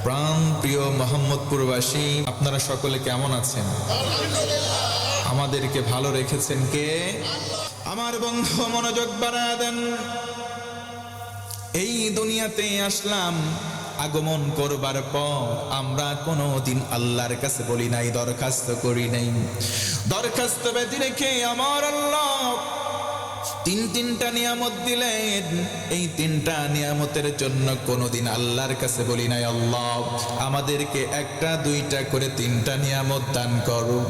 প্রাণ প্রিয় মোহাম্মদপুরবাসী, আপনারা সকলে কেমন আছেন? আমাদেরকে ভালো রেখেছেন কে? আমার বন্ধু মনোযোগ বাড়ায় দেন। এই দুনিয়াতে আসলাম, আগমন করবার পর আমরা কোনোদিন আল্লাহর কাছে বলি নাই, দরখাস্ত করি নাই। দরখাস্ত ব্যতি রেখে আমার আল্লাহ তিনটা নিয়ামত দিলেন। এই তিনটা নিয়ামতের জন্য কোনোদিন আল্লাহর কাছে বলি নাই, আল্লাহ আমাদেরকে একটা দুইটা করে তিনটা নিয়ামত দান করো।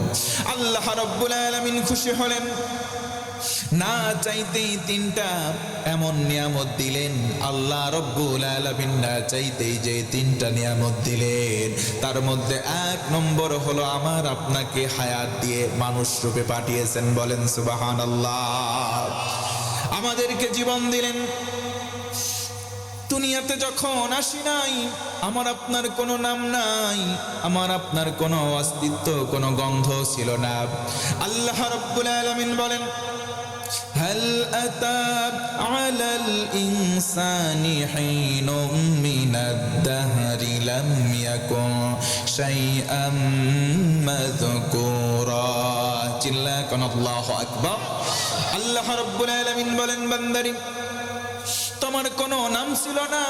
আল্লাহ রাব্বুল আলামিন খুশি হলেন, না চাইতেই তিনটা এমন নিয়ামত দিলেন। আল্লাহ রাব্বুল আলামিন না চাইতেই যে তিনটা নিয়ামত দিলেন, তার মধ্যে এক নম্বর হলো আমার আপনাকে হায়াত দিয়ে মানুষ রূপে পাঠিয়েছেন। বলেন সুবহানাল্লাহ। আমাদেরকে জীবন দিলেন। দুনিয়াতে যখন আসি নাই, আমার আপনার কোনো নাম নাই, আমার আপনার কোনো অস্তিত্ব, কোনো গন্ধ ছিল না। আল্লাহ রাব্বুল আলামিন বলেন, هل أتى على الإنسان حين من الدهر لم يكن شيئا مذكورا। চিল্লা কোন আল্লাহু আকবার। আল্লাহ রাব্বুল আলামিন বলেন, বান্দারি তোমার কোনো নাম ছিল না,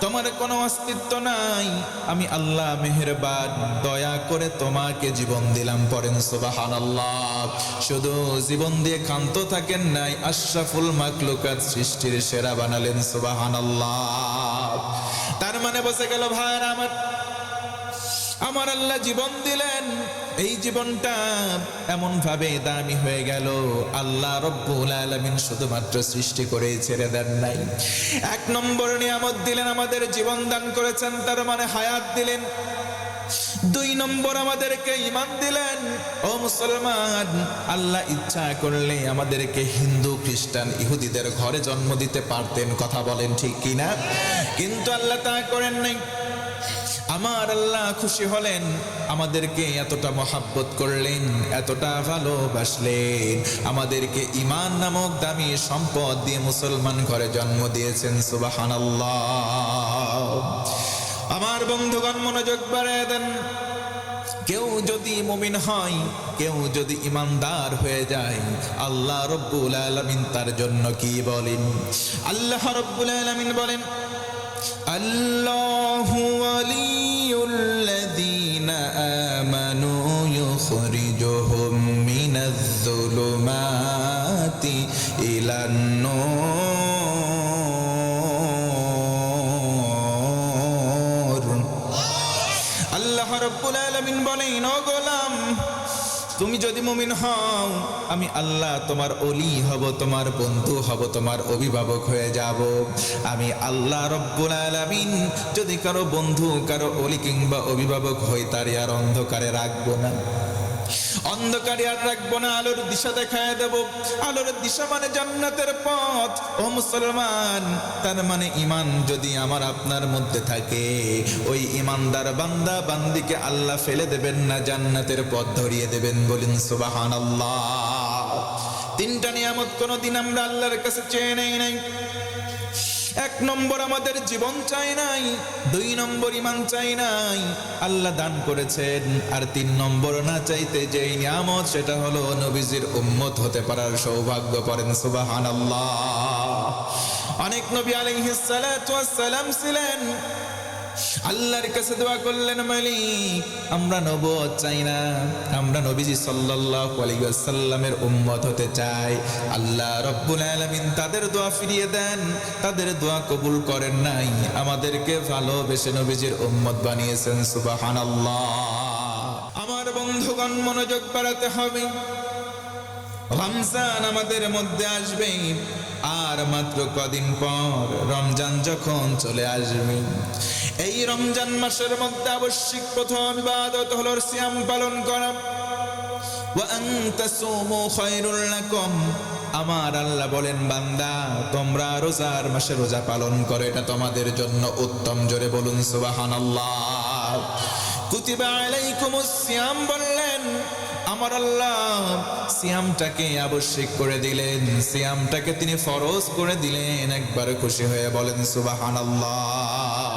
তোমার কোনো অস্তিত্ব নাই, আমি আল্লাহ মেহেরবান দয়া করে তোমাকে জীবন দিলাম। পড়েন সুবহানাল্লাহ। শুধু জীবন দিয়ে ক্ষান্ত থাকেন নাই, আশরাফুল মাখলুকাত সৃষ্টির সেরা বানালেন। সুবহানাল্লাহ। তার মানে বসে গেল ভাইরা আমার আল্লাহ জীবন দিলেন। এই জীবনটা এমন ভাবে দামি হয়ে গেল, আল্লাহ রাব্বুল আলামিন শুধুমাত্র সৃষ্টি করে ছেড়ে দেন নাই। এক নম্বর নিয়ামত দিলেন, আমাদের জীবন দান করেছেন, তার মানে হায়াত দিলেন। দুই নম্বর আমাদেরকে ঈমান দিলেন। ও মুসলমান, আল্লাহ ইচ্ছা করলে আমাদেরকে হিন্দু খ্রিস্টান ইহুদিদের ঘরে জন্ম দিতে পারতেন, কথা বলেন ঠিক কিনা? কিন্তু আল্লাহ তা করেন নাই। আমার আল্লাহ খুশি হলেন, আমাদেরকে এতটা মহাব্বত করলেন, এতটা ভালোবাসলেন, আমাদেরকে ঈমান নামক দামি সম্পদ দিয়ে মুসলমান ঘরে জন্ম দিয়েছেন। সুবহানাল্লাহ। আমার বন্ধুগণ মনোযোগ বাড়ায় দেন। কেউ যদি মুমিন হয়, কেউ যদি ঈমানদার হয়ে যায়, আল্লাহ রাব্বুল আলামিন তার জন্য কি বলেন? আল্লাহ রাব্বুল আলামিন বলেন, আল্লাহু ওয়ালিয়ুল্লাযীনা আমানু ইউখরিজুহুম মিনাজ-যুলুমাতি ইলান-নূর। আল্লাহ রাব্বুল আলামিন বলেন, ও গোলাম, তুমি যদি মুমিন হও, আমি আল্লাহ তোমার ওলি হব, তোমার বন্ধু হব, তোমার অভিভাবক হয়ে যাব। আমি আল্লাহ রাব্বুল আলামিন যদি কারো বন্ধু, কারো ওলি কিংবা অভিভাবক হই, তারে আর অন্ধকারে রাখবো না, অন্ধকারে আর রাখবো না, আলোর দিশা দেখায় দেব। আলোর দিশা মানে জান্নাতের পথ। ও মুসলমান, তার মানে ঈমান যদি আমার আপনার মধ্যে থাকে, ওই ঈমানদার বান্দা বান্দিকে আল্লাহ ফেলে দেবেন না, জান্নাতের পথ ধরিয়ে দেবেন। বলেন সুবহানাল্লাহ। তিনটা নিয়ামত কোনোদিন আমরা আল্লাহর কাছে চেয়ে নেই নাই। এক নম্বর আমাদের জীবন চাই নাই, দুই নম্বর ঈমান চাই নাই, আল্লাহ দান করেছেন। আর তিন নম্বর না চাইতে যেই নিয়ামত, সেটা হলো নবীজির উম্মত হতে পারার সৌভাগ্য। পড়েন সুবহানাল্লাহ। অনেক নবী আলাইহিস সালাতু ওয়াস সালাম ছিলেন, আল্লাহর কাছে দোয়া করলেন, মালিক আমরা নবুয়ত চাই না, আমরা নবীজি সাল্লাল্লাহু আলাইহি ওয়াসাল্লামের উম্মত হতে চাই। আল্লাহ রাব্বুল আলামিন তাদের দোয়া ফিরিয়ে দেন, তাদের দোয়া কবুল করেন নাই, আমাদেরকে ভালোবেসে নবীজির উম্মত বানিয়েছেন। সুবহানাল্লাহ। আমার বন্ধুগণ মনোযোগ বাড়াতে হবে। রমজান আমাদের মধ্যে আসবে, আর মাত্র কদিন পর রমজান যখন চলে আসবে, এই রমজান মাসের মধ্যে আবশ্যিক প্রথম ইবাদত হলো সিয়াম পালন করা। ওয়া আন তাসুমু খায়রুল লাকুম। আমার আল্লাহ বলেন, বান্দা তোমরা রোজার মাসে রোজা পালন করো, এটা তোমাদের জন্য উত্তম। জোরে বলুন সুবহানাল্লাহ। কুতিবা আলাইকুমুস সিয়াম বললেন, আমার আল্লাহ সিয়ামটাকে আবশ্যক করে দিলেন, সিয়ামটাকে তিনি ফরজ করে দিলেন। একবার খুশি হয়ে বলেন সুবহানাল্লাহ।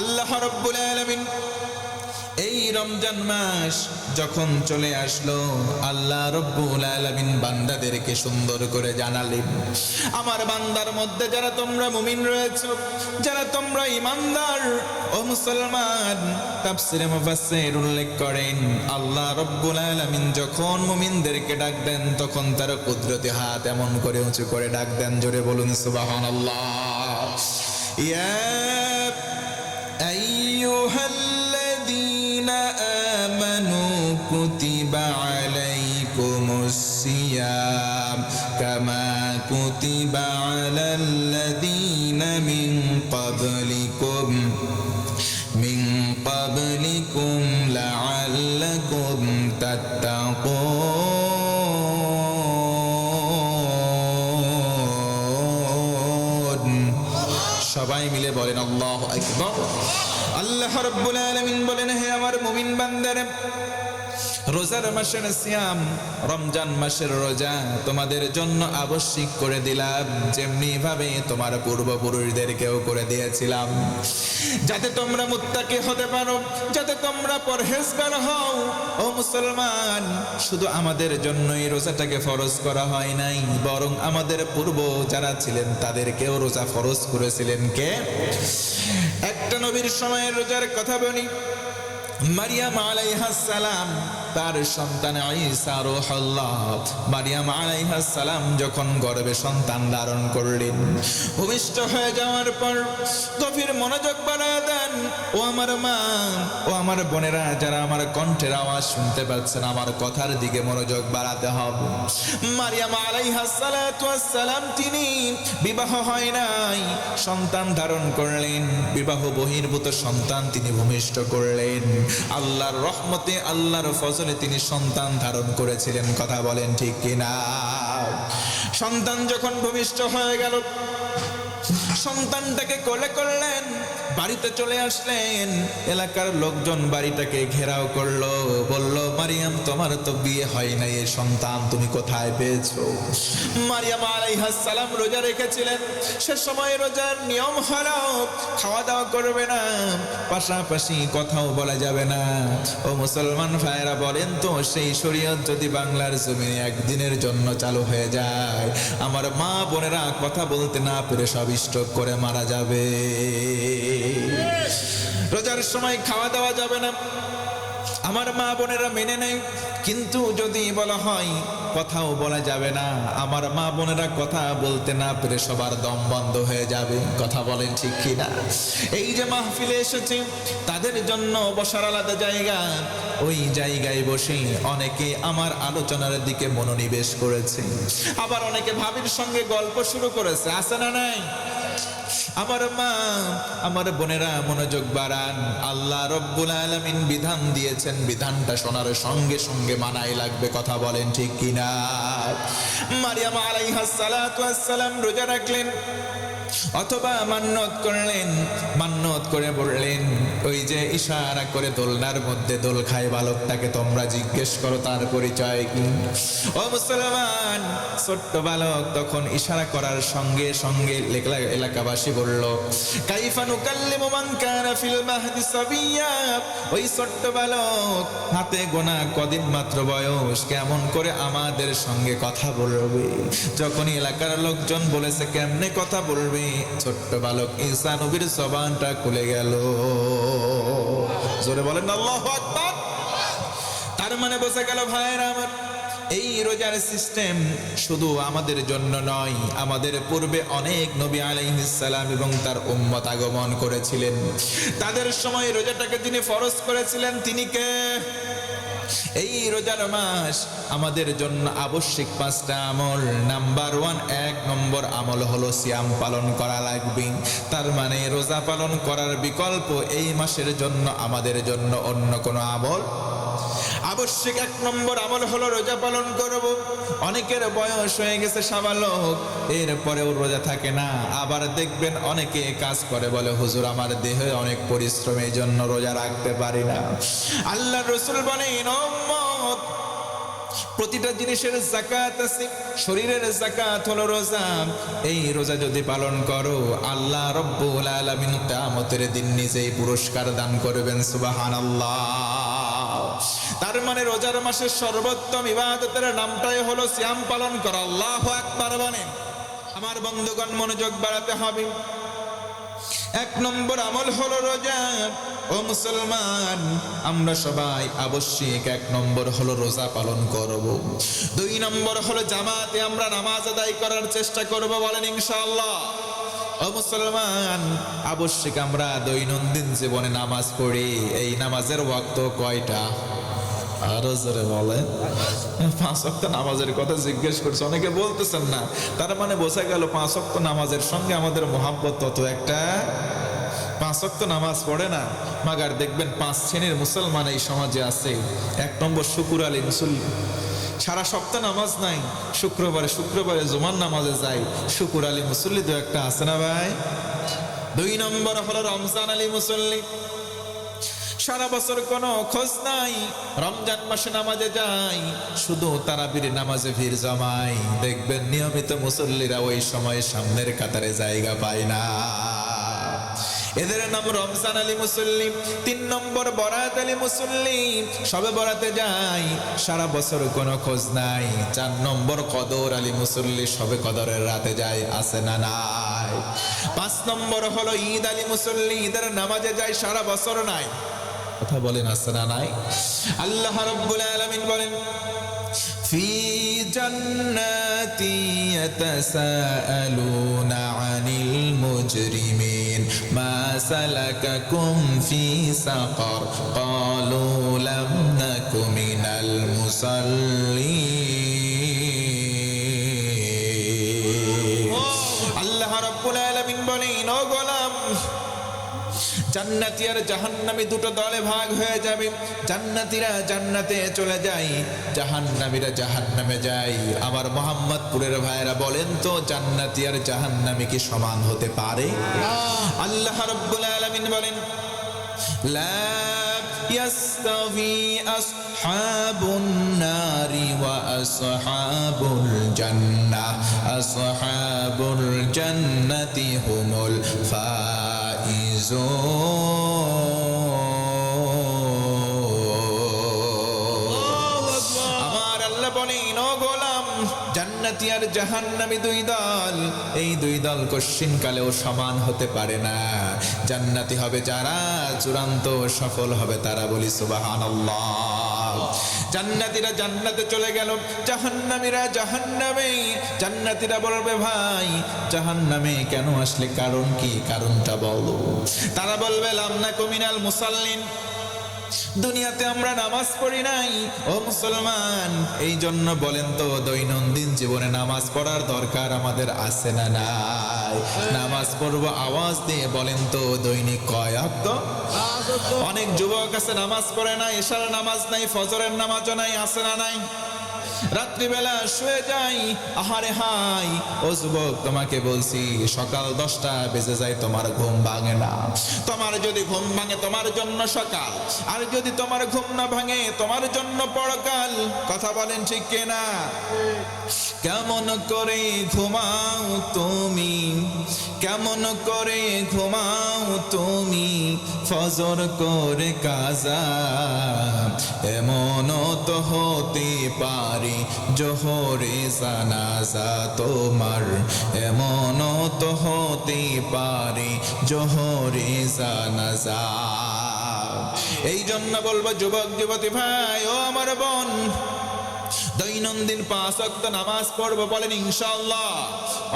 আল্লাহ রাব্বুল আলামিন এই রমজান মাস যখন চলে আসলো, আল্লাহ রাব্বুল আলামিন বান্দাদেরকে সুন্দর করে জানালেন, আমার বান্দার মধ্যে যারা তোমরা মুমিন রয়েছে, যারা তোমরা ঈমানদার ও মুসলমান। তাফসীরে মুফাসসির উল্লেখ করেন, আল্লাহ রাব্বুল আলামিন যখন মুমিনদেরকে ডাক দেন তখন তার কুদরতি হাত এমন করে উঁচু করে ডাক দেন, জোরে বলুন সুবহানাল্লাহ। ইয়া আইয়ুহাল্লাযীনা আমানু কুতিবা আলাইকুমুস সিয়াম কামা কুতিবা আলাল্লাযীনা মিন ক্বাবলিকুম লাআল্লাকুম তাত্তাকুন। সবাই মিলে বলেন আল্লাহু আকবার। আল্লাহ রাব্বুল আলামিন বলেন, হে আমার মুমিন বান্দারা, রোজার মাসের সিয়াম, রমজান মাসের রোজা তোমাদের জন্য আবশ্যক করে দিলাম, যেমনি ভাবে তোমার পূর্বপুরুষদেরকেও করে দিয়েছিলাম, যাতে তোমরা মুত্তাকি হতে পারো, যাতে তোমরা পরহেজগার হও। ও মুসলমান, শুধু আমাদের জন্যই রোজাটাকে ফরজ করা হয় নাই, বরং আমাদের পূর্ব যারা ছিলেন তাদেরকেও রোজা ফরজ করেছিলেন কে? একটা নবীর সময়ের রোজার কথা বলি। মারিয়াম আলাইহাস সালাম তার সন্তান ঈসা রূহুল্লাহ, মারিয়াম আলাইহাস সালাম যখন গর্ভে সন্তান ধারণ করলেন, ভূমিষ্ঠ হয়ে যাওয়ার পর গভীর মনোযোগ বাড়ায় দেন। ও আমার মা, ও আমার বোনেরা, যারা আমার কণ্ঠের আওয়াজ শুনতে পাচ্ছেন, আমার কথার দিকে মনোযোগ বাড়াতে হবে। মারিয়াম আলাইহাস সালাতু ওয়াস সালাম তিনি বিবাহ হয় নাই, সন্তান ধারণ করলেন, বিবাহ বহির্ভূত সন্তান তিনি ভূমিষ্ঠ করলেন। আল্লাহর রহমতে, আল্লাহর ফজলে তিনি সন্তান ধারণ করেছিলেন, কথা বলেন ঠিক কিনা? সন্তান যখন ভূমিষ্ঠ হয়ে গেল, সন্তানটাকে কোলে করলেন, বাড়িতে চলে আসলেন। এলাকার লোকজন বাড়িটাকে ঘেরাও করলো, বলল, মারিয়াম তোমার তো বিয়ে হয় নাই, এই সন্তান তুমি কোথায় পেয়েছো? মারিয়াম আলাইহাস সালাম রোজা রেখেছিলেন। সে সময় রোজার নিয়ম হলো খাওয়া দাওয়া করবে না, পাশাপাশি কথাও বলা যাবে না। ও মুসলমান ভাইরা, বলেন তো, সেই শরীয়ত যদি বাংলার জমিনে একদিনের জন্য চালু হয়ে যায়, আমার মা বোনেরা কথা বলতে না পেরে সব স্ট্রোক করে মারা যাবে। রোজার সময় খাওয়া দাওয়া যাবে না, আমার মা বোনেরা মেনে নেয়, কিন্তু যদি বলা হয় কথাও বলা যাবে না, আমার মা বোনেরা কথা বলতে না পেরে সবার দম বন্ধ হয়ে যাবে, কথা বলেন ঠিক কিনা? এই যে মাহফিলে এসেছে, তাদের জন্য বসার আলাদা জায়গা, ওই জায়গায় বসে অনেকে আমার আলোচনার দিকে মনোনিবেশ করেছে, আবার অনেকে ভাবির সঙ্গে গল্প শুরু করেছে, আছে না নাই? আমার মা, আমার বোনেরা মনোযোগ বাড়ান। আল্লাহ রাব্বুল আলামিন বিধান দিয়েছেন, বিধানটা শোনার সঙ্গে সঙ্গে মানাই লাগবে, কথা বলেন ঠিক কিনা? মারিয়াম আলাইহাস সালাতু ওয়াস সালাম রোজা রাখলেন, অথবা মান্নত করলেন, মান্নত করে বললেন, ওই যে ইশারা করে দোলনার মধ্যে দোল খায় বালকটাকে, তোমরা জিজ্ঞেস করো তার পরিচয় কি? ও মুসলমান, ছোট্ট বালক তখন ইশারা করার সঙ্গে সঙ্গে এলাকাবাসী বলল, কাইফা নুকাল্লিমু মান কানা ফিল মাহদি সাবিয়্যা। ওই ছোট্ট বালক, হাতে গোনা কদিন মাত্র বয়স, কেমন করে আমাদের সঙ্গে কথা বলবে? যখন এলাকার লোকজন বলেছে কেমনে কথা বলবে, ছোট্ট বালক ঈসা নবীর জবানটা খুলে গেল। জোরে বলেন আল্লাহু আকবার। তার মানে বোঝা গেল ভাইরা আমার, এই রোজার সিস্টেম শুধু আমাদের জন্য নয়, আমাদের পূর্বে অনেক নবী আলাইহিস সালাম এবং তার উম্মত আগমন করেছিলেন, তাদের সময় রোজাটাকে যিনি ফরজ করেছিলেন তিনি কে? এই রোজার মাস আমাদের জন্য আবশ্যক 5টা আমল। নাম্বার 1, 1 নম্বর আমল হলো সিয়াম পালন করা লাগবে। তার মানে রোজা পালন করার বিকল্প এই মাসের জন্য আমাদের জন্য অন্য কোনো আমল আবশ্যক। 1 নম্বর আমল হলো রোজা পালন করব। অনেকের বয়স হয়ে গেছে সাবালক, এরপরেও রোজা থাকে না। আবার দেখবেন অনেকে কাজ করে, বলে হুজুর আমার দেহে অনেক পরিশ্রম, এই জন্য রোজা রাখতে পারি না। আল্লাহর রাসূল বলেন, উম্মত প্রতিটা জিনিসের যাকাত আছে, শরীরের যাকাত হলো রোজা। এই রোজা যদি পালন করো, আল্লাহ রব্বুল আলামিন কিয়ামতের দিন নিজেই পুরস্কার দান করবেন। সুবহানাল্লাহ। তার মানে রোজার মাসের সর্বোত্তম ইবাদতের নামটাই হলো সিয়াম পালন করা। আল্লাহু আকবার বলেন। আমার বন্ধুগণ, মনোযোগ বাড়াতে হবে। 1 নম্বর আমল হলো রোজা। ও মুসলমান, আমরা সবাই আবশ্যিক 1 নম্বর হলো রোজা পালন করব। 2 নম্বর হলো জামাতে আমরা নামাজ আদায় করার চেষ্টা করব, বলেন ইনশাআল্লাহ। ও মুসলমান, আবশ্যিক আমরা দৈনন্দিন জীবনে নামাজ পড়ি। এই নামাজের ওয়াক্ত কয়টা? আরো জোরে বলেন। 5 ওয়াক্ত নামাজের কথা জিজ্ঞেস করছে, অনেকে বলতেছেন না। তার মানে বোঝা গেল 5 ওয়াক্ত নামাজের সঙ্গে আমাদের মোহাব্বত তত একটা। 5 ওয়াক্ত নামাজ পড়ে না, মাগার দেখবেন 5 শ্রেণীর মুসলমান এই সমাজে আছে। 1 নম্বর শুকুর আলী মুসল্লি, সারা সপ্তাহ নামাজ নাই, শুক্রবারে জুমার নামাজে যায়। শুকুর আলী মুসল্লি 2-1টা আছে না ভাই? 2 নম্বর হলো রমজান আলী মুসল্লি, সারা বছর কোনো খোঁজ নাই, রমজান মাসে নামাজে যায়, শুধু তারাবির নামাজে ভিড় জমায়। দেখবেন নিয়মিত মুসল্লিরা ওই সময় সামনের কাতারে জায়গা পায় না। এদের নাম রমজান আলী মুসল্লি। 3 নম্বর বরাত আলী মুসল্লি, সবে বরাতে যায়, সারা বছর কোনো খোঁজ নাই। 4 নম্বর কদর আলী মুসল্লি, সবে কদরের রাতে যায়, আছে না নাই? 5 নম্বর হলো ঈদ আলী মুসল্লি, ঈদের নামাজে যায়, সারা বছর নাই। কথা বলেন, আছে না নাই? আল্লাহ রাব্বুল আলামিন বলেন, ফি জান্নাতি ইয়াতাসাআলুনা আনিল মুজরিমিন মা সালাকাকুম ফি সাকার ক্বালু লাম নাকু মিনাল মুসাল্লিন। আল্লাহ রাব্বুল আলামিন বলেন, ও গোলাম, জান্নাতি আর জাহান্নামী দুটো দলে ভাগ হয়ে যাবে। জান্নাতীরা জান্নাতে চলে যায়, জাহান্নামীরা জাহান্নামে যায়। আমার মোহাম্মদপুরের ভাইরা বলেন তো, জান্নাতি আর জাহান্নামী কি সমান হতে পারে? আল্লাহ রাব্বুল আলামিন বলেন, লা ইয়াস্তাভি আসহাবুন নারি ওয়া আসহাবুল জান্নাহ, আসহাবুল জান্নাতি হুমুল আমার আল্লাহ বলেন, ও গোলাম, জান্নাতি আর জাহান্নামী 2 দল, এই 2 দল কশিন কালেও সমান হতে পারে না। জান্নাতি হবে যারা, চূড়ান্ত সফল হবে তারা, বলি সুবহানাল্লাহ। জান্নাতীরা জান্নাতে চলে গেল, জাহান্নামীরা জাহান্নামে। জান্নাতীরা বলবে, ভাই জাহান্নামে কেন আসলে, কারণ কি, কারণটা বলো। তারা বলবে, লাম নাকু মিনাল মুসাল্লিন, দুনিয়াতে আমরা নামাজ পড়ি নাই। ও মুসলমান, এই জন্য বলেন তো, দৈনন্দিন জীবনে নামাজ পড়ার দরকার আমাদের আছে না নাই? নামাজ পড়বো, আওয়াজ দিয়ে বলেন তো, দৈনিক কয় ওয়াক্ত? অনেক যুবক আছে নামাজ পড়ে না, এশার নামাজ নাই, ফজরের নামাজও নাই, আছে না নাই? রাত্রিবেলা শুয়ে যাই, আহারে হাই। ও যুবক, তোমাকে বলছি, সকাল 10টা বেজে যায়, তোমার ঘুম ভাঙে না। তোমার যদি ঘুম ভাঙে, তোমার জন্য সকাল, আর যদি তোমার ঘুম না ভাঙে, তোমার জন্য পরকাল। কথা বলেন ঠিক কিনা? কেমন করে ঘুমাও তুমি, কেমন করে ঘুমাও তুমি, ফজর করে কাজা, এমন তো হতে পারে জোহরে জানাজা তোমার, এমন তো হতে পারে জোহরে জানাজা। এই জন্য বলবো, যুবক যুবতী ভাই, ও আমার বোন, দৈনন্দিন 5 ওয়াক্ত নামাজ পড়বো, বলেন ইনশাআল্লাহ।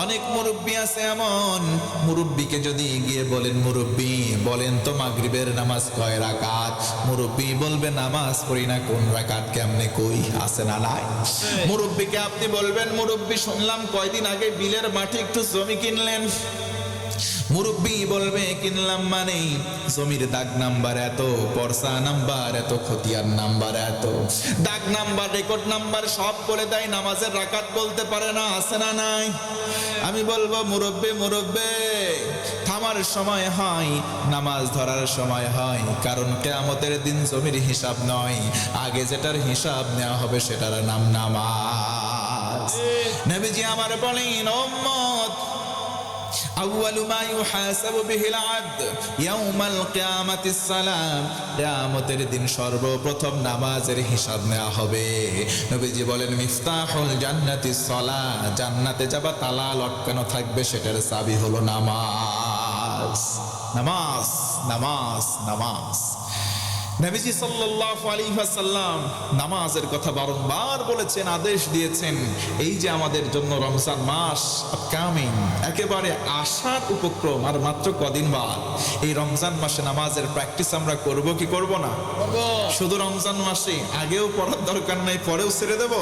অনেক মুরব্বী আছে এমন, মুরব্বীকে যদি গিয়ে বলেন, মুরব্বী বলেন তো মাগরিবের নামাজ কয় রাকাত, মুরব্বী বলবে নামাজ পড়ি না, কোন রাকাত কেমনে কই, আছে না নাই? মুরব্বীকে আপনি বলবেন, মুরব্বী শুনলাম কয়দিন আগে বিলের মাঠে একটু জমি কিনলেন। মুরব্বী বলবে, কিনলাম মানে জমির দাগ নাম্বার এত, পরসা নাম্বার এত, খতিয়ান নাম্বার এত, দাগ নাম্বার, রেকর্ড নাম্বার সব বলে দেয়, নামাজের রাকাত বলতে পারে না, আছে না নাই? আমি বলবো, মুরব্বী মুরব্বী থামা খাওয়ার সময় হয়, নামাজ ধরার সময় হয়, কারণ কিয়ামতের দিন জমির হিসাব নয়, আগে যেটার হিসাব নেওয়া হবে সেটার নাম নামাজ। নবীজি আমার বলেন, উম্মত আউয়ালু মা ইউহাসাবু বিহিল আবদ ইয়াউমাল কিয়ামাতিস সালাম, কিয়ামতের দিন সর্বপ্রথম নামাজের হিসাব নেওয়া হবে। নবীজি বলেন, মিফতাহুল জান্নাতিস সালাহ, জান্নাতে যাবা তালা লটকানো থাকবে, সেটার চাবি হলো নামাজ। নামাজ, নামাজ, নামাজ। নবীজি সাল্লাল্লাহু আলাইহি ওয়াসাল্লাম নামাজের কথা বারংবার বলেছেন, আদেশ দিয়েছেন। এই যে আমাদের জন্য রমজান মাস আপকামিং, একেবারে আসার উপক্রম, আর মাত্র কদিন বাদ। এই রমজান মাসে নামাজের প্র্যাকটিস আমরা করব কি করব না? শুধু রমজান মাসে আগেও পড়ার দরকার নাই, পরেও ছেড়ে দেব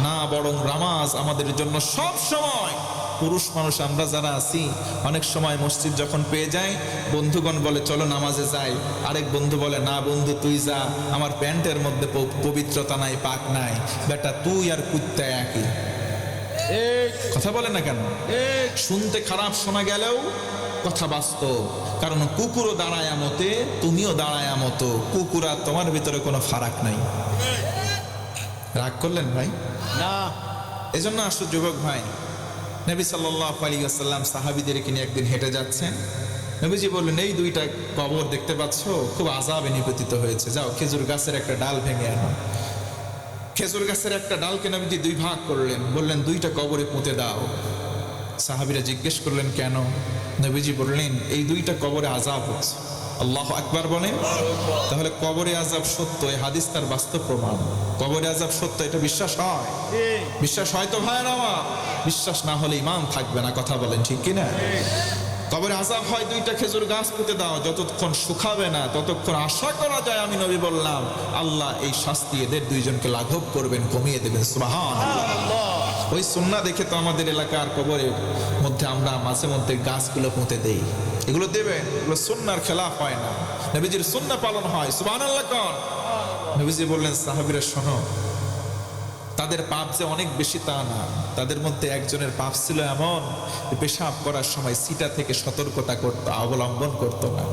না, বরং নামাজ আমাদের জন্য সব সময়। পুরুষ মানুষ আমরা যারা আছি, অনেক সময় মসজিদ যখন পেয়ে যাই, বন্ধুগণ বলে চলো নামাজে যাই, আরেক বন্ধু বলে না বন্ধু তুই যা, আমার প্যান্টের মধ্যে পবিত্রতা নাই, পাক নাই। বেটা তুই আর কুত্তা একই। কথা বলে না কেন? শুনতে খারাপ শোনা গেলেও কথা বাস্তব, কারণ কুকুরও দাঁড়ায় মতে, তুমিও দাঁড়ায় মতো, কুকুর আর তোমার ভিতরে কোনো ফারাক নাই। রাগ করলেন ভাই? না। এজন্য আসো যুবক ভাই, নবী সাল্লাল্লাহু আলাইহি ওয়াসাল্লাম সাহাবীদেরকে নিয়ে একদিন হেঁটে যাচ্ছেন। নবীজি বললেন, এই দুইটা কবর দেখতে পাচ্ছ, খুব আযাবে নিপতিত হয়েছে, যাও খেজুর গাছের একটা ডাল ভেঙে আনো। খেজুর গাছের একটা ডালকে নবীজি দুই ভাগ করলেন, বললেন দুইটা কবরে পুঁতে দাও। সাহাবীরা জিজ্ঞেস করলেন কেন? নবীজি বললেন, এই দুইটা কবরে আযাব হচ্ছে। আল্লাহু আকবার বলেন। তাহলে কবরে আযাব সত্য, এই হাদিস তার বাস্তব প্রমাণ। কবরে আযাব সত্য, এটা বিশ্বাস হয়? বিশ্বাস হয় তো ভাইরা আমার? বিশ্বাস না হলে ঈমান থাকবে না, কথা বলেন ঠিক কিনা? কবরে আযাব হয়, দুইটা খেজুর গাছ পুঁতে দাও, যতক্ষণ শুকাবে না ততক্ষণ আশা করা যায়, আমি নবী বললাম, আল্লাহ এই শাস্তি এদের দুইজনকে লাঘব করবেন, কমিয়ে দেবেন। সুবহানাল্লাহ। ওই সুন্নাহ দেখে তো আমাদের এলাকার কবরের মধ্যে আমরা মাঝে মধ্যে গাছগুলো পুঁতে দেই। এগুলো দেবেন, এগুলো সুন্নাহর খেলাফ হয় না, নবীজির সুন্নাহ পালন হয়। সুবহানাল্লাহ কোন? নবীজি বললেন, সাহাবীরা শোনো, তাদের পাপ যে অনেক বেশি তা না, তাদের মধ্যে একজনের পাপ ছিল এমন, পেশাব করার সময় সিটা থেকে সতর্কতা করতো, অবলম্বন করতো না।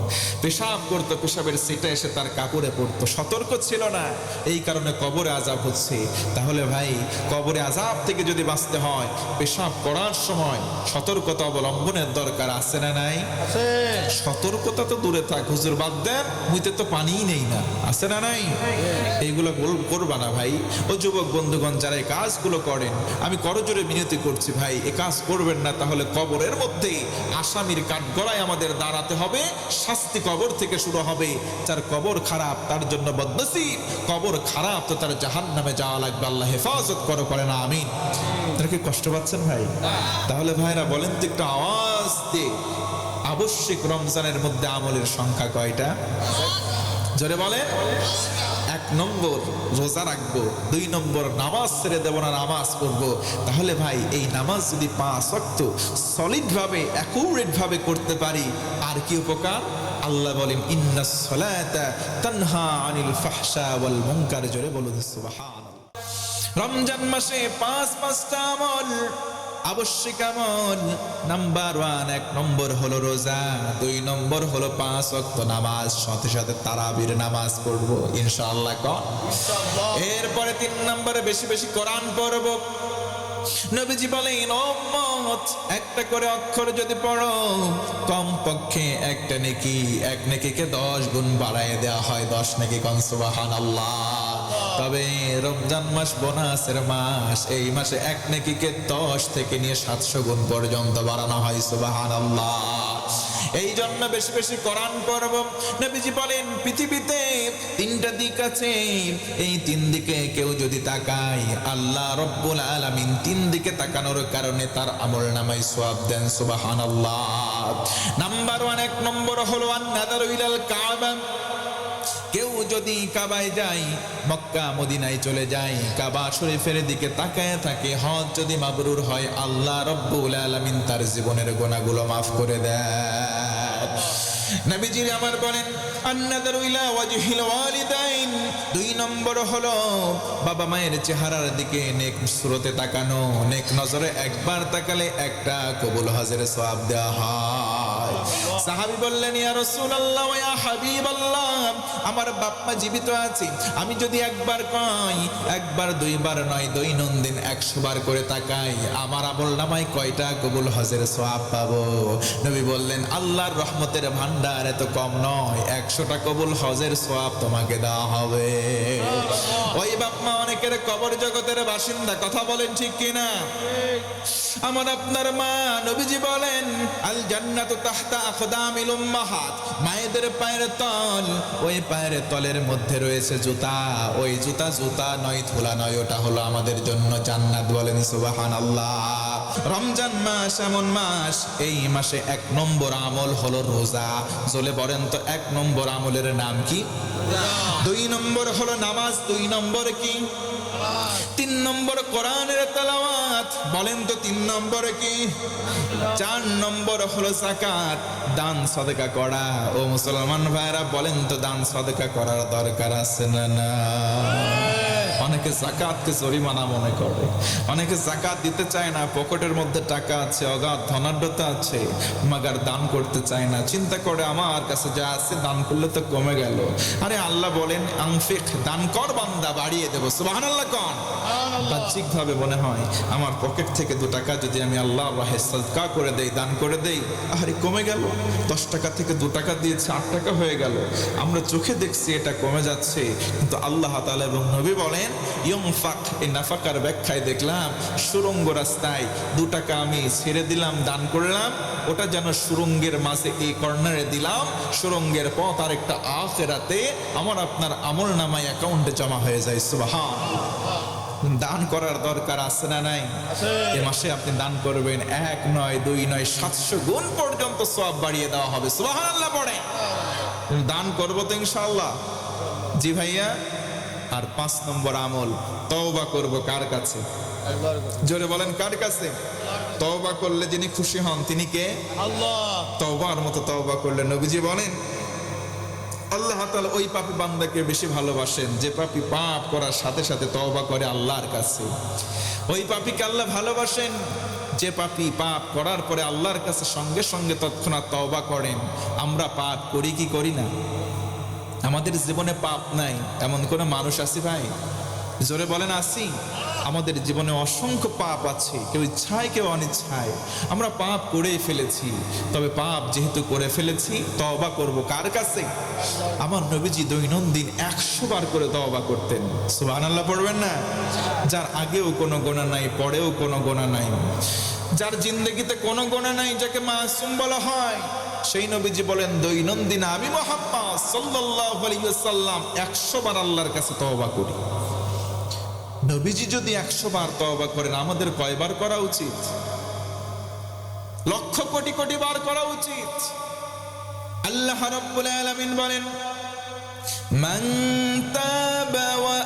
পেশাব করতো, পেশাবের সিটা এসে তার কাপড়ে পড়তো, সতর্ক ছিল না, এই কারণে কবরে আযাব হচ্ছে। তাহলে ভাই, কবরে আযাব থেকে যদি বাঁচতে হয়, পেশাব করার সময় সতর্কতা অবলম্বনের দরকার আছে না নাই? সতর্কতা তো দূরে থাক, হুজুর বাদ দেন, মুইতে তো পানিই নেই না, আছে না নাই? এইগুলো করবা না ভাই। ও যুবক বন্ধুগণ, যারা এই কাজগুলো করেন, আমি করজোরে বিনতি করছি ভাই, এ কাজ করবেন না, তাহলে কবরের মধ্যে আসামির কাঠগড়ায় আমাদের দাঁড়াতে হবে, শাস্তি কবর থেকে শুরু হবে। যার কবর খারাপ তার জন্য বদনসিব, কবর খারাপ তো তার জাহান্নামে যাওয়া লাগবে। আল্লাহ হেফাজত করো, করে না আমিন। তারা কি কষ্ট পাচ্ছেন ভাই? তাহলে ভাইরা বলেন তো একটু আওয়াজ দিয়ে, আবশ্যিক রমজানের মধ্যে আমলের সংখ্যা কয়টা? জোরে বলেন। 1 নম্বর রোজা রাখবো, 2 নম্বর নামাজ ছেড়ে দেব না, নামাজ পড়বো। তাহলে ভাই, এই নামাজ যদি 5 ওয়াক্ত সলিড ভাবে, অ্যাকুরেট ভাবে করতে পারি, আর কি উপকার? আল্লাহ বলেন, ইন্নাস সালাতা তানহা আনিল ফাহশা ওয়াল মুনকার। জোরে বলুন সুবহানাল্লাহ। রমজান মাসে 5টা আমল আবশ্যিক আমল। নাম্বার 1, 1 নম্বর হলো রোজা, 2 নম্বর হলো 5 ওয়াক্ত নামাজ, সাথে সাথে তারাবির নামাজ পড়বো ইনশাআল্লাহ। এরপরে 3 নম্বরে বেশি বেশি কোরআন পড়বো। নবীজি বলেন, উম্মত, একটা করে অক্ষর যদি পড়ো, কমপক্ষে একটা নেকি, এক নেকিকে 10 গুণ বাড়ায় দেওয়া হয়। 10 নেকি, কোন সুবহানাল্লাহ। তবে রমজান মাস বোনাসের মাস, এই মাসে এক নেকিকে 10 থেকে নিয়ে 700 গুণ পর্যন্ত বাড়ানো হয়। সুবহানাল্লাহ। এই জন্য বেশি বেশি কোরআন পড়ব। নবীজি বলেন, পৃথিবীতে 3টা দিক আছে, এই 3 দিকে কেউ যদি তাকায়, আল্লাহ রব্বুল আলামিন 3 দিকে তাকানোর কারণে তার আমল নামায় সওয়াব দেন। সুবহানাল্লাহ। নাম্বার 1, 1 নম্বর হলো আন-নাযারু ইলাল কাবা। কেউ যদি কাবায় যায়, মক্কা মদিনায় চলে যায়, কাবা শরীফের দিকে তাকায় থাকে, হজ যদি মাবরুর হয়, আল্লাহ রব্বুল আলামিন তার জীবনের গুনাহগুলো মাফ করে দেন। নবীজি আমার বলেন, আন-নাযারু ইলা ওয়াজহিল ওয়ালিদাইন। 2 নম্বর হলো বাবা মায়ের চেহারার দিকে নেক সুরতে তাকানো। নেক নজরে একবার তাকালে একটা কবুল হজের সওয়াব দেওয়া হয়। সাহাবী বললেন, ইয়া রাসূলুল্লাহ ইয়া হাবিবাল্লাহ, আমার বাপ মা জীবিত আছে, আমি যদি একবার কই, একবার দুইবার নয়, দৈনন্দিন 100 বার করে তাকাই, আমার আমলনামায় কয়টা কবুল হজের সওয়াব পাবো? নবী বললেন, আল্লাহর রহমতের ভান্ডার এত কম নয়, 100টা কবুল হজের সওয়াব তোমাকে দেওয়া হবে। ওই বাপ মা অনেকের কবর জগতের বাসিন্দা, কথা বলেন ঠিক কিনা? আমার আপনার মা, নবীজি বলেন, আল জান্নাতু তাহতা আকদামিল উম্মাহাত, মায়েদের পায়ের তল, ওই পায়ের তলের মধ্যে রয়েছে জুতা, ওই জুতা জুতা নয়, ধুলা নয়, ওটা হলো আমাদের জন্য জান্নাত। বলেন সুবহানাল্লাহ। রমজান মাস এমন মাস, এই মাসে 1 নম্বর আমল হলো রোজা। জলে বলেন তো 1 নম্বর আমলের নাম কি? 2 নম্বর হলো নামাজ, 2 নম্বর কি? 3 নম্বর কোরআনের তেলাওয়াত, বলেন তো 3 নম্বর কি? 4 নম্বর হলো যাকাত, দান সদকা করা। ও মুসলমান ভাইরা, বলেন তো দান সদকা করার দরকার আছে না না? অনেকে যাকাতকে জরিমানা মনে করে, অনেকে যাকাত দিতে চায় না, পকেটের মধ্যে টাকা আছে, অগাধ ধনাঢ্যতা আছে, মাগার দান করতে চায় না, চিন্তা করে আমার কাছে যা আছে দান করলে তো কমে গেল। আরে আল্লাহ বলেন, আনফিক, দান কর বান্দা, বাড়িয়ে দেব। সুবহানাল্লাহ কোন? বাহ্যিক ভাবে মনে হয় আমার পকেট থেকে 2 টাকা যদি আমি আল্লাহর রাহে সাদকা করে দেই, দান করে দেই, আরে কমে গেল। 10 টাকা থেকে 2 টাকা দিয়েছে 8 টাকা হয়ে গেল। আমরা চোখে দেখছি এটা কমে যাচ্ছে, কিন্তু আল্লাহ তাআলা এবং নবী বলেন, ইউনফাক, এই নাফাকার ব্যাখ্যায় দেখলাম সুরঙ্গ রাস্তায় 2 টাকা আমি ছেড়ে দিলাম, দান করলাম, ওটা যেন সুরঙ্গের মাঝে এই কর্নারে দিলাম, সুরঙ্গের পথ আরেকটা আখিরাতে আমার আপনার আমলনামায় অ্যাকাউন্টে জমা হয়ে যায়। সুবহানাল্লাহ। দান করার দরকার আছে না নাই? এই মাসে আপনি দান করবেন, 1 নয় 2 নয় 700 গুণ পর্যন্ত সওয়াব বাড়িয়ে দেওয়া হবে। সুবহানাল্লাহ পড়ে দান করব তো ইনশাআল্লাহ। জি ভাইয়া। আর 5 নম্বর আমল, তওবা করব কার কাছে? জোরে বলেন, কার কাছে? তওবা করলে যিনি খুশি হন তিনি কে? আল্লাহ। তওবার মতো তওবা করলে নবীজি বলেন, আল্লাহ তাআলা ওই পাপী বান্দাকে বেশি ভালোবাসেন যে পাপী পাপ করার সাথে সাথে তওবা করে আল্লাহর কাছে। ওই পাপীকে আল্লাহ ভালোবাসেন যে পাপী পাপ করার পরে আল্লাহর কাছে সঙ্গে সঙ্গে তৎক্ষণাৎ তওবা করেন। আমরা পাপ করি কি করি না? আমাদের জীবনে পাপ নাই এমন কোন মানুষ আছে ভাই? জোরে বলেন, আসি? আমাদের জীবনে অসংখ্য পাপ আছে, কেউ ইচ্ছায় কেউ অনিচ্ছায় আমরা পাপ করেই ফেলেছি। তবে পাপ যেহেতু করে ফেলেছি, তওবা করব কার কাছে? আমার নবীজি দৈনন্দিন 100 বার করে তওবা করতেন। সুবহানাল্লাহ পড়বেন না? যার আগেও কোনো গুনাহ নাই, পরেও কোনো গুনাহ নাই, যার জিন্দেগিতে কোনো গুনাহ নাই, যাকে মাসুম বলা হয়, সেই নবীজি বলেন, দৈনন্দিন আমি মুহাম্মদ সাল্লাল্লাহু আলাইহি ওয়াসাল্লাম 100 বার আল্লাহর কাছে তওবা করি। নবীজি যদি 100 বার তওবা করেন, আমাদের কয়বার করা উচিত? লক্ষ কোটি কোটি বার করা উচিত। আল্লাহ রাব্বুল আলামিন বলেন, মান তাবা ওয়া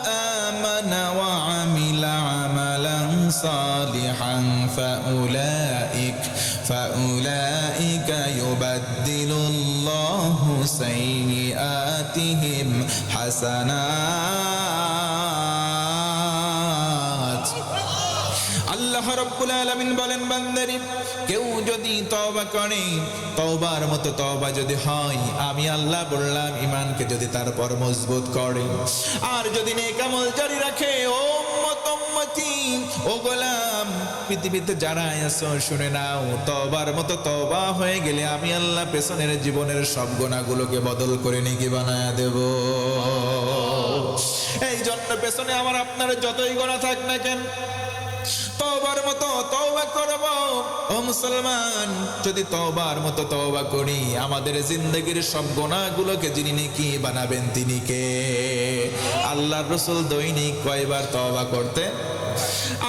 আমানা ওয়া আমিলা আমালান সালিহান ফাউলাইকা ইউবাদদিলুল্লাহু সাইয়্যাতিহিম হাসানাত। আল্লাহ রাব্বুল আলামিন বলেন, বান্দারে কেউ যদি তওবা করে, তওবার মতো তওবা যদি হয়, আমি আল্লাহ বললাম ঈমানকে যদি তারপর মজবুত করে, আর যদি নেক আমল জারি রাখে, ও উম্মত উম্মতি, ও গোলাম, পৃথিবীতে যারা আছো শুনে নাও, তওবার মতো তওবা হয়ে গেলে আমি আল্লাহ পেছনের জীবনের সব গুনাহগুলোকে বদল করে নেকি বানায়া দেব। এই জন্য পেছনে আমার আপনার যতই গুনাহ থাক না কেন, তওবার মতো তওবা করব। ও মুসলমান, যদি তওবার মতো তওবা করি, আমাদের জিন্দেগির সব গুনাহগুলোকে যিনি নেকি বানাবেন তিনি কে? আল্লাহর রাসূল দৈনিক কয়বার তওবা করতেন?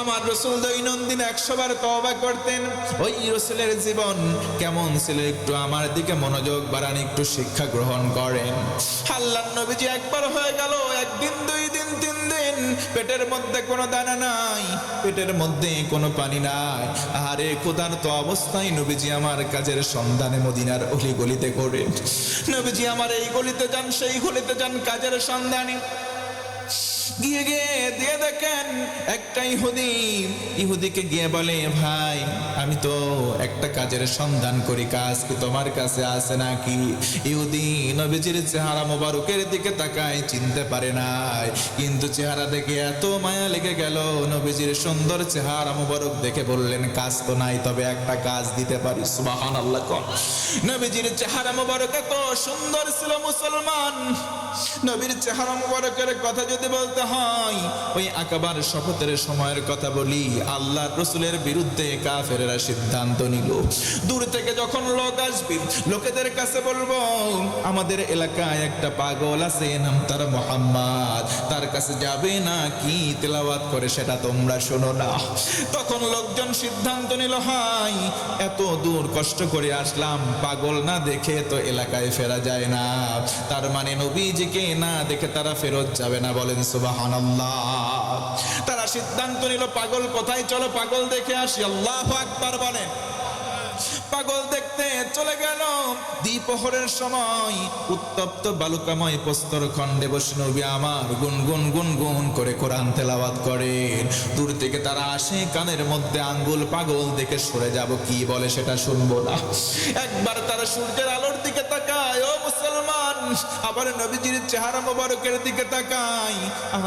আমার রাসূল দৈনন্দিন 100 বার তওবা করতেন। ওই রাসূলের জীবন কেমন ছিল একটু আমার দিকে মনোযোগ বাড়ান, একটু শিক্ষা গ্রহণ করেন। আল্লাহর নবীজি একবার হয়ে গেল, একদিন, 2 দিন, 3 দিন, পেটের মধ্যে কোনো দানা নাই, পেটের মধ্যে কোনো পানি নাই। আরে ক্ষুধার্ত অবস্থায় নবীজি আমার কাজের সন্ধানে মদিনার অলি গলিতে করে, নবীজি আমার এই গলিতে যান, সেই গলিতে যান, কাজের সন্ধানে। গিয়ে গিয়ে দিয়ে দেখেন একটা ইহুদিকে গিয়ে বলে, ভাই আমি তো একটা কাজের সন্ধান করি, কাজ কি তোমার কাছে আছে নাকি? ইহুদি নবীজির চেহারা মোবারকের দিকে তাকায়, চিনতে পারে নাই, কিন্তু চেহারা দেখে এত মায়া লেগে গেল, নবীজির সুন্দর চেহারা মোবারক দেখে বললেন, কাজ তো নাই, তবে একটা কাজ দিতে পারি। সুবহানাল্লাহ। নবীজির চেহারা মোবারক এত সুন্দর ছিল মুসলমান, নবীর চেহারা মোবারকের কথা যদি বলতে হয়, ওই আকাবার শপথের সময়ের কথা বলি, আল্লাহর রাসূলের বিরুদ্ধে কাফেররা সিদ্ধান্ত নিল, দূর থেকে যখন লোক আসবে, লোকেদের কাছে বলবো, আমাদের এলাকায় একটা পাগল আছে, নাম তার মুহাম্মদ, তার কাছে যাবে না, কি তেলাওয়াত করে সেটা তোমরা শোনো না। তখন লোকজন সিদ্ধান্ত নিল, হাই এত দূর কষ্ট করে আসলাম, পাগল না দেখে তো এলাকায় ফেরা যায় না, তার মানে নবীজিকে না দেখে তারা ফেরত যাবে না। বলেন সুবহানাল্লাহ। তারা সিদ্ধান্ত নিল, পাগল কোথায়, চলো পাগল দেখে আসি। আল্লাহু আকবার বলেন। পাগল দেখতে চলে গেল। দ্বিপ্রহরের সময় উত্তপ্ত বালুকাময় প্রস্তর খণ্ডে বসে নবী আমার গুনগুন গুনগুন করে কোরআন তেলাওয়াত করেন। দূর থেকে তারা আসে, কানের মধ্যে আঙ্গুল, পাগল দেখে সরে যাব, কি বলে সেটা শুনবো না। একবার তারা সূর্যের আলোর দিকে তাকায়, ও মুসলমান, আবার নবীজির চেহারা মোবারকের দিকে তাকায়,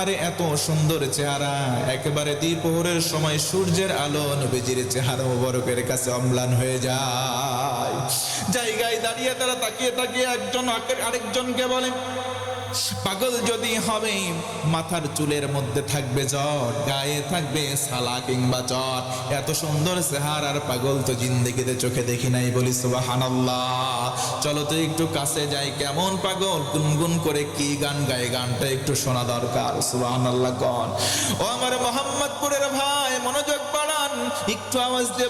আরে এত সুন্দর চেহারা, একেবারে দ্বিপ্রহরের সময় সূর্যের আলো নবীজির চেহারা মোবারকের কাছে অম্লান হয়ে যায়। জায়গায় দাঁড়িয়ে তারা তাকিয়ে তাকিয়ে একজন আরেকজনকে বলে, পাগল যদি হবে, মাথার চুলের মধ্যে থাকবে জট, গায়ে থাকবে সালা কিংবা চট, এত সুন্দর চেহারার পাগল তো জিন্দেগিতে চোখে দেখি নাই। বলি সুবহানাল্লাহ। চলো তো একটু কাছে যাই, কেমন পাগল, গুনগুন করে কি গান গায়, গানটা একটু শোনা দরকার। সুবহানাল্লাহ কোন। ও আমার মোহাম্মদপুরের ভাই, মনোযোগ বাড়ান, একটু আওয়াজ দিয়ে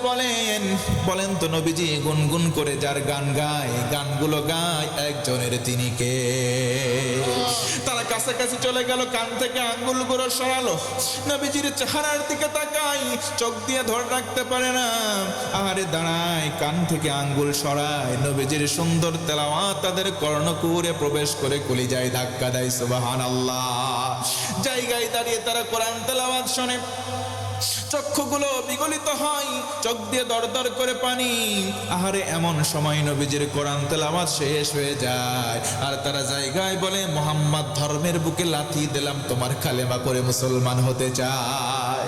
বলেন তো নবীজি গুনগুন করে যার গান গায়, গানগুলো গায় একজনের, তিনি কে? তারা কাছাকাছি চলে গেল, কান থেকে আঙ্গুলগুলো সরালো, নবীজির চেহারার দিকে তাকাই, চোখ দিয়ে ধরে রাখতে পারে না, আহারে দাঁড়ায়, কান থেকে আঙ্গুল সরায়, নবীজির সুন্দর তেলাওয়াত তাদের কর্ণকুহরে প্রবেশ করে কলিজায় ধাক্কা দেয়। সুবহানাল্লাহ। জায়গায় দাঁড়িয়ে তারা কোরআন তেলাওয়াত শোনে, চক্ষুগুলো বিগলিত হয়, চোখ দিয়ে দরদর করে পানি, আহারে এমন সময় নবীজির কোরআন তেলাওয়াত শেষ হয়ে যায়, আর তারা জায়গায় বলে, মুহাম্মদ ধর্মের বুকে লাথি দিলাম, তোমার কালেমা করে মুসলমান হতে চায়।